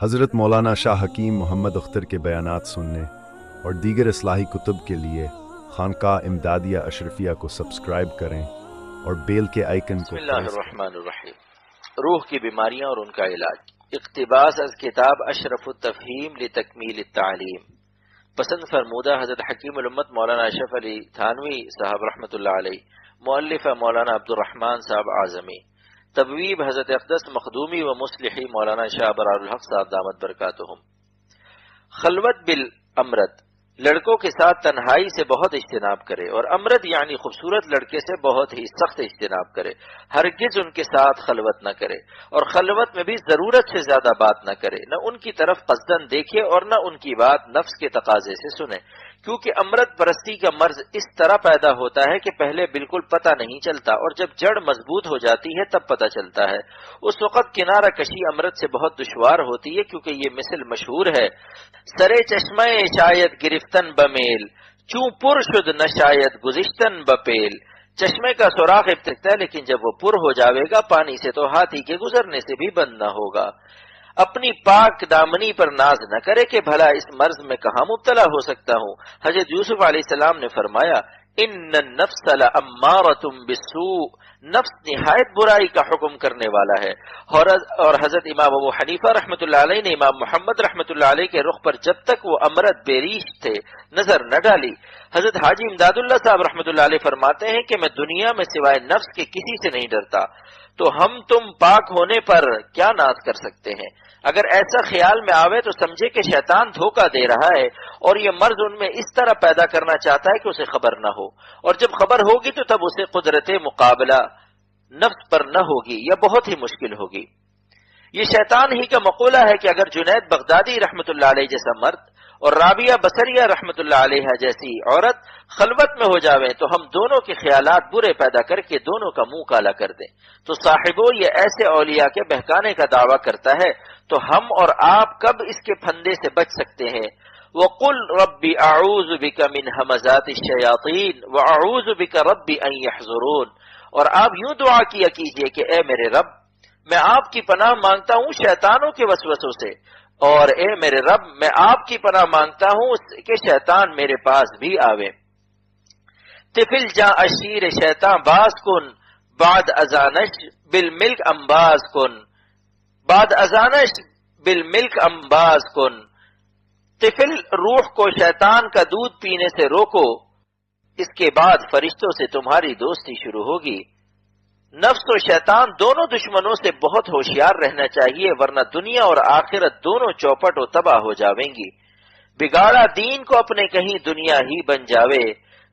حضرت مولانا شاہ حکیم محمد اختر کے بیانات سننے اور دیگر اصلاحی کتب کے لیے خانقاہ امدادیہ اشرفیہ کو سبسکرائب کریں اور بیل کے آئیکن کو بسم اللہ الرحمن الرحیم۔ روح کی بیماریاں اور ان کا علاج۔ اقتباس از کتاب اشرف التفہیم لتکمیل التعلیم، پسند فرمودہ حضرت حکیم الامت مولانا اشرف علی تھانوی صاحب رحمۃ اللہ علیہ، مؤلف مولانا عبد الرحمن صاحب اعظمی، تبویب حضرت اقدس مخدومی و مصلحی مولانا شاہ برار الحق صاحب دامت برکاتہم۔ خلوت بالامرد، لڑکوں کے ساتھ تنہائی سے بہت اجتناب کرے، اور امرد یعنی خوبصورت لڑکے سے بہت ہی سخت اجتناب کرے، ہرگز ان کے ساتھ خلوت نہ کرے، اور خلوت میں بھی ضرورت سے زیادہ بات نہ کرے، نہ ان کی طرف قصدن دیکھے اور نہ ان کی بات نفس کے تقاضے سے سنے، کیونکہ امرد پرستی کا مرض اس طرح پیدا ہوتا ہے کہ پہلے بالکل پتہ نہیں چلتا، اور جب جڑ مضبوط ہو جاتی ہے تب پتہ چلتا ہے۔ اس وقت کنارہ کشی امرد سے بہت دشوار ہوتی ہے، کیونکہ یہ مثل مشہور ہے: سرے چشمہ شاید گرفتن بمیل، چوں پر شد نہ شاید گزشتن بپیل۔ چشمے کا سوراخ ابتداء ہے، لیکن جب وہ پر ہو جاوے گا پانی سے تو ہاتھی کے گزرنے سے بھی بند نہ ہوگا۔ اپنی پاک دامنی پر ناز نہ کرے کہ بھلا اس مرض میں کہاں مبتلا ہو سکتا ہوں۔ حضرت یوسف علیہ السلام نے فرمایا: ان النفس لامارۃ بالسوء، نفس نہایت برائی کا حکم کرنے والا ہے۔ اور حضرت امام ابو حنیفہ رحمۃ اللہ علیہ نے امام محمد رحمۃ اللہ علیہ کے رخ پر جب تک وہ امرد بے ریش تھے نظر نہ ڈالی۔ حضرت حاجی امداد اللہ صاحب رحمۃ اللہ علیہ فرماتے ہیں کہ میں دنیا میں سوائے نفس کے کسی سے نہیں ڈرتا، تو ہم تم پاک ہونے پر کیا ناز کر سکتے ہیں؟ اگر ایسا خیال میں آوے تو سمجھے کہ شیطان دھوکہ دے رہا ہے، اور یہ مرض ان میں اس طرح پیدا کرنا چاہتا ہے کہ اسے خبر نہ ہو، اور جب خبر ہوگی تو تب اسے قدرت مقابلہ نفس پر نہ ہوگی یا بہت ہی مشکل ہوگی۔ یہ شیطان ہی کا مقولہ ہے کہ اگر جنید بغدادی رحمۃ اللہ علیہ جیسا مرد اور رابعہ بصریہ رحمۃ اللہ علیہ جیسی عورت خلوت میں ہو جاویں تو ہم دونوں کے خیالات برے پیدا کر کے دونوں کا منہ کالا کر دیں، تو صاحبو یہ ایسے اولیاء کے بہکانے کا دعویٰ کرتا ہے، تو ہم اور آپ کب اس کے پھندے سے بچ سکتے ہیں؟ وَقُلْ رَبِّ أَعُوذُ بِكَ مِنْ هَمَزَاتِ الشَّيَاطِينِ وَأَعُوذُ بِكَ رَبِّ أَنْ يَحْضُرُونِ۔ اور آپ یوں دعا کیا کیجئے کہ اے میرے رب، میں آپ کی پناہ مانگتا ہوں شیطانوں کے وسوسوں سے، اور اے میرے رب میں آپ کی پناہ مانگتا ہوں کہ شیطان میرے پاس بھی آوے۔ طفل جاں اشیر شیطان باز کن، بعد ازانش بالملک انباز کن، بعد ازانش بالملک انباز کن۔ طفل روح کو شیطان کا دودھ پینے سے روکو، اس کے بعد فرشتوں سے تمہاری دوستی شروع ہوگی۔ نفس و شیطان دونوں دشمنوں سے بہت ہوشیار رہنا چاہیے، ورنہ دنیا اور آخرت دونوں چوپٹ و تباہ ہو جاویں گی۔ بگاڑا دین کو اپنے کہیں دنیا ہی بن جاوے،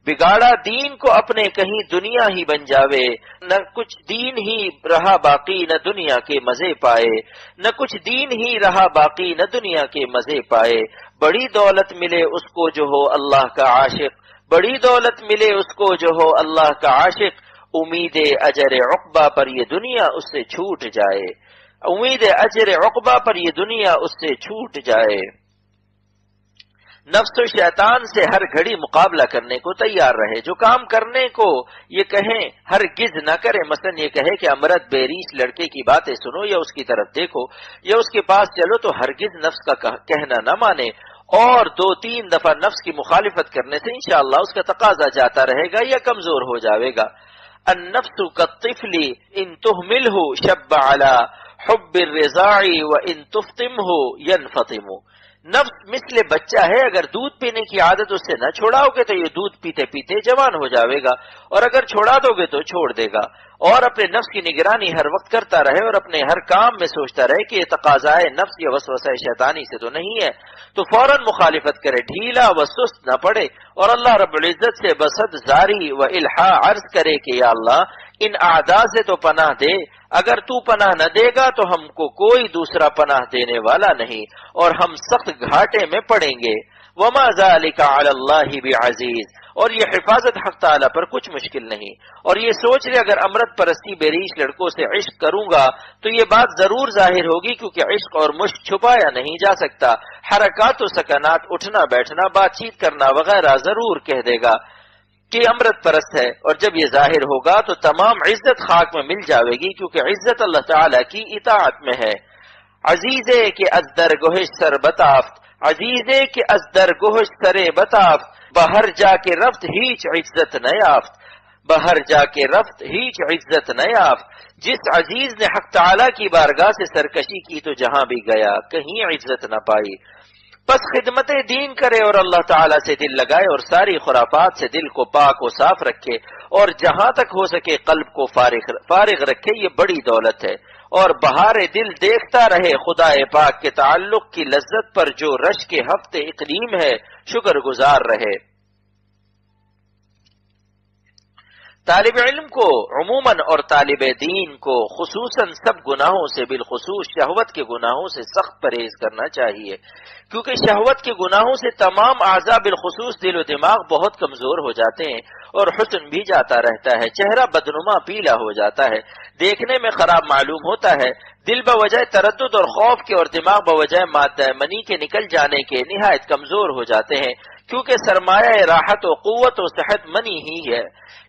بگاڑا دین کو اپنے کہیں دنیا ہی بن جاوے، نہ کچھ دین ہی رہا باقی نہ دنیا کے مزے پائے، نہ کچھ دین ہی رہا باقی نہ دنیا کے مزے پائے۔ بڑی دولت ملے اس کو جو ہو اللہ کا عاشق، بڑی دولت ملے اس کو جو ہو اللہ کا عاشق، امید اجر عقبہ پر یہ دنیا اس سے چھوٹ جائے، امید اجر عقبہ پر یہ دنیا اس سے چھوٹ جائے۔ نفس و شیطان سے ہر گھڑی مقابلہ کرنے کو تیار رہے، جو کام کرنے کو یہ کہیں ہرگز نہ کرے۔ مثلا یہ کہے کہ امرد بیریش لڑکے کی باتیں سنو یا اس کی طرف دیکھو یا اس کے پاس چلو، تو ہرگز نفس کا کہنا نہ مانے، اور 2-3 دفعہ نفس کی مخالفت کرنے سے انشاءاللہ اس کا تقاضا جاتا رہے گا یا کمزور ہو جاوے گا۔ النفس كالطفل ان تهمله شب على حب الرضاع وان تفطمه ينفطم۔ نفس مثل بچہ ہے، اگر دودھ پینے کی عادت اس سے نہ چھوڑاؤ گے تو یہ دودھ پیتے پیتے جوان ہو جاوے گا، اور اگر چھوڑا دو گے تو چھوڑ دے گا۔ اور اپنے نفس کی نگرانی ہر وقت کرتا رہے، اور اپنے ہر کام میں سوچتا رہے کہ یہ تقاضائے نفس یا وسوسہ شیطانی سے تو نہیں ہے، تو فوراً مخالفت کرے، ڈھیلا و سست نہ پڑے، اور اللہ رب العزت سے بصد زاری و الحا عرض کرے کہ یا اللہ ان اعداء سے تو پناہ دے، اگر تو پناہ نہ دے گا تو ہم کو کوئی دوسرا پناہ دینے والا نہیں، اور ہم سخت گھاٹے میں پڑیں گے۔ وما ذلك علی اللہ بعزیز، اور یہ حفاظت حق تعالیٰ پر کچھ مشکل نہیں۔ اور یہ سوچ لے اگر امرت پرستی بیریش لڑکوں سے عشق کروں گا تو یہ بات ضرور ظاہر ہوگی، کیونکہ عشق اور مشق چھپایا نہیں جا سکتا۔ حرکات و سکنات، اٹھنا بیٹھنا، بات چیت کرنا وغیرہ ضرور کہہ دے گا کہ امرت پرست ہے، اور جب یہ ظاہر ہوگا تو تمام عزت خاک میں مل جاوے گی، کیونکہ عزت اللہ تعالیٰ کی اطاعت میں ہے۔ عزیزے کہ از در گہش سر بتافت، عزیزے کہ از در گہش سر بتافت، بہر جا کے رفت ہیچ عزت نہ یافت، بہر جا کے رفت ہیچ عزت نہ یافت۔ جس عزیز نے حق تعالی کی بارگاہ سے سرکشی کی تو جہاں بھی گیا کہیں عزت نہ پائی۔ بس خدمت دین کرے اور اللہ تعالیٰ سے دل لگائے اور ساری خرافات سے دل کو پاک و صاف رکھے اور جہاں تک ہو سکے قلب کو فارغ رکھے، یہ بڑی دولت ہے۔ اور بہار دل دیکھتا رہے خدا پاک کے تعلق کی لذت پر جو رش کے ہفتے اقلیم ہے، شکر گزار رہے۔ طالب علم کو عموماً اور طالب دین کو خصوصاً سب گناہوں سے، بالخصوص شہوت کے گناہوں سے سخت پرہیز کرنا چاہیے، کیونکہ شہوت کے گناہوں سے تمام اعضاء بالخصوص دل و دماغ بہت کمزور ہو جاتے ہیں اور حسن بھی جاتا رہتا ہے، چہرہ بدنما پیلا ہو جاتا ہے، دیکھنے میں خراب معلوم ہوتا ہے، دل بوجہ تردد اور خوف کے اور دماغ بوجہ مادہ منی کے نکل جانے کے نہایت کمزور ہو جاتے ہیں، کیونکہ سرمایہ راحت و قوت و صحت منی ہی ہے۔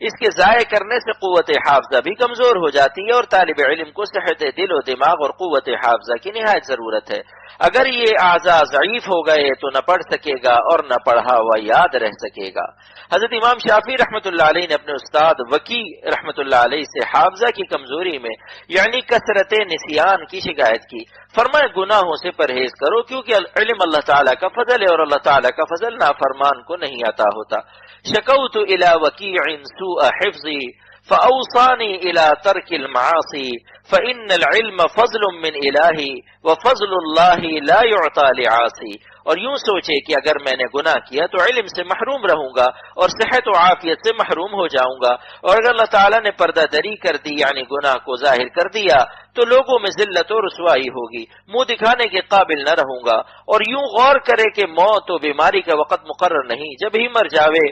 اس کے ضائع کرنے سے قوت حافظہ بھی کمزور ہو جاتی ہے اور طالب علم کو صحت دل و دماغ اور قوت حافظہ کی نہایت ضرورت ہے۔ اگر یہ اعضاء ضعیف ہو گئے تو نہ پڑھ سکے گا اور نہ پڑھا ہوا یاد رہ سکے گا۔ حضرت امام شافعی رحمۃ اللہ علیہ نے اپنے استاد وکی رحمۃ اللہ علیہ سے حافظہ کی کمزوری میں یعنی کثرت نسیان کی شکایت کی۔ فرمائے گناہوں سے پرہیز کرو کیونکہ علم اللہ تعالیٰ کا فضل ہے اور اللہ تعالیٰ کا فضل نافرمان کو نہیں عطا ہوتا۔ شکوت الی وکیع سوء حفظی فاوصانی الی ترک المعاصی فان العلم فضل من الہی وفضل اللہ لا یعطى لعاصی۔ اور یوں سوچے کہ اگر میں نے گناہ کیا تو علم سے محروم رہوں گا اور صحت و عافیت سے محروم ہو جاؤں گا، اور اگر اللہ تعالیٰ نے پردہ دری کر دی یعنی گناہ کو ظاہر کر دیا تو لوگوں میں ذلت و رسوائی ہوگی، منہ دکھانے کے قابل نہ رہوں گا۔ اور یوں غور کرے کہ موت و بیماری کا وقت مقرر نہیں، جب ہی مر جاوے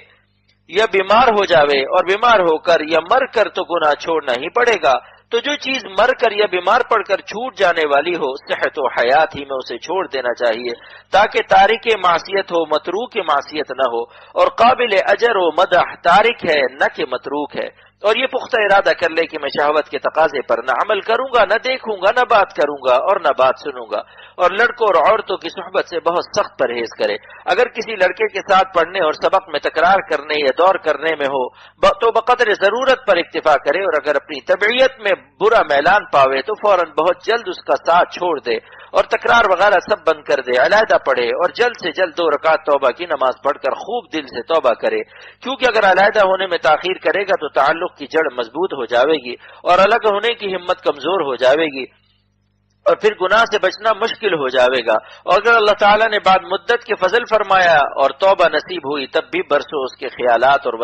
یا بیمار ہو جاوے، اور بیمار ہو کر یا مر کر تو گناہ چھوڑنا ہی پڑے گا، تو جو چیز مر کر یا بیمار پڑ کر چھوٹ جانے والی ہو صحت و حیات ہی میں اسے چھوڑ دینا چاہیے، تاکہ تارک معصیت ہو متروک معصیت نہ ہو، اور قابل اجر و مدح تارک ہے نہ کہ متروک ہے۔ اور یہ پختہ ارادہ کر لے کہ میں شہوت کے تقاضے پر نہ عمل کروں گا، نہ دیکھوں گا، نہ بات کروں گا اور نہ بات سنوں گا، اور لڑکوں اور عورتوں کی صحبت سے بہت سخت پرہیز کرے۔ اگر کسی لڑکے کے ساتھ پڑھنے اور سبق میں تکرار کرنے یا دور کرنے میں ہو تو بقدر ضرورت پر اکتفا کرے، اور اگر اپنی طبیعت میں برا میلان پاوے تو فوراً بہت جلد اس کا ساتھ چھوڑ دے اور تکرار وغیرہ سب بند کر دے، علیحدہ پڑھے اور جلد سے جلد 2 رکعت توبہ کی نماز پڑھ کر خوب دل سے توبہ کرے، کیونکہ اگر علیحدہ ہونے میں تاخیر کرے گا تو تعلق کی جڑ مضبوط ہو جاوے گی اور الگ ہونے کی ہمت کمزور ہو جاوے گی، اور پھر گناہ سے بچنا مشکل ہو جاوے گا۔ اور اگر اللہ تعالیٰ نے بعد مدت کے فضل فرمایا اور توبہ نصیب ہوئی تب بھی برسوں اس کے خیالات اور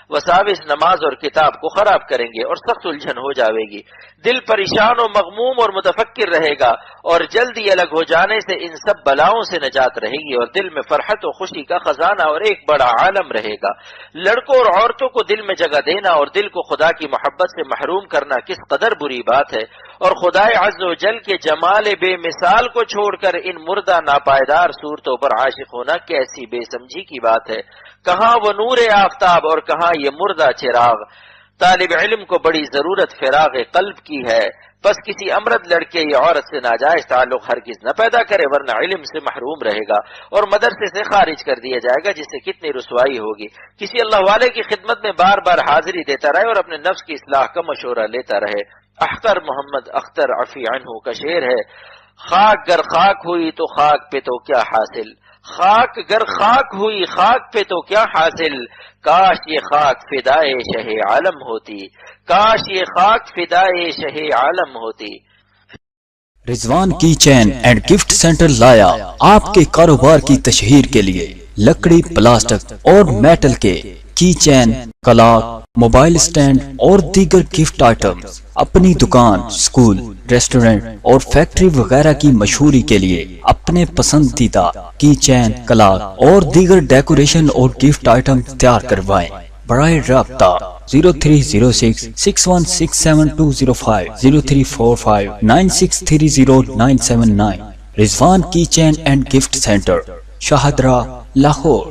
وساوس نماز اور کتاب کو خراب کریں گے اور سخت الجھن ہو جاوے گی، دل پریشان و مغموم اور متفکر رہے گا، اور جلدی الگ ہو جانے سے ان سب بلاؤں سے نجات رہے گی، اور دل میں فرحت و خوشی کا خزانہ اور ایک بڑا عالم رہے گا۔ لڑکوں اور عورتوں کو دل میں جگہ دینا اور دل کو خدا کی محبت سے محروم کرنا کس قدر بری بات ہے، اور خدائے عز و جل کے جمال بے مثال کو چھوڑ کر ان مردہ ناپائیدار صورتوں پر عاشق ہونا کیسی بے سمجھی کی بات ہے۔ کہاں وہ نور آفتاب اور کہاں یہ مردہ چراغ۔ طالب علم کو بڑی ضرورت فراغ قلب کی ہے، بس کسی امرد لڑکے یا عورت سے ناجائز تعلق ہرگز نہ پیدا کرے، ورنہ علم سے محروم رہے گا اور مدرسے سے خارج کر دیا جائے گا، جس سے کتنی رسوائی ہوگی۔ کسی اللہ والے کی خدمت میں بار بار حاضری دیتا رہے اور اپنے نفس کی اصلاح کا مشورہ لیتا رہے۔ اختر محمد اختر عفی عنہ کا شعر ہے، خاک گر خاک ہوئی تو خاک پہ تو کیا حاصل، خاک گر خاک ہوئی خاک پہ تو کیا حاصل، کاش یہ خاک فدائے شہ عالم ہوتی، کاش یہ خاک فدائے شہ عالم ہوتی۔ رضوان کی چین اینڈ گفٹ سینٹر لایا آپ کے کاروبار کی تشہیر کے لیے لکڑی، پلاسٹک اور میٹل کے کی چین، کلاک، موبائل سٹینڈ اور دیگر گفٹ آئٹمز اپنی دکان، سکول، ریسٹورنٹ اور فیکٹری وغیرہ کی مشہوری کے لیے اپنے پسندیدہ کی چین، کلاک اور دیگر ڈیکوریشن اور گفٹ آئٹم تیار کروائیں۔ برائے رابطہ 030661672050 034596309979۔ رضوان کی chain and gift centre, Shahdara, Lahore.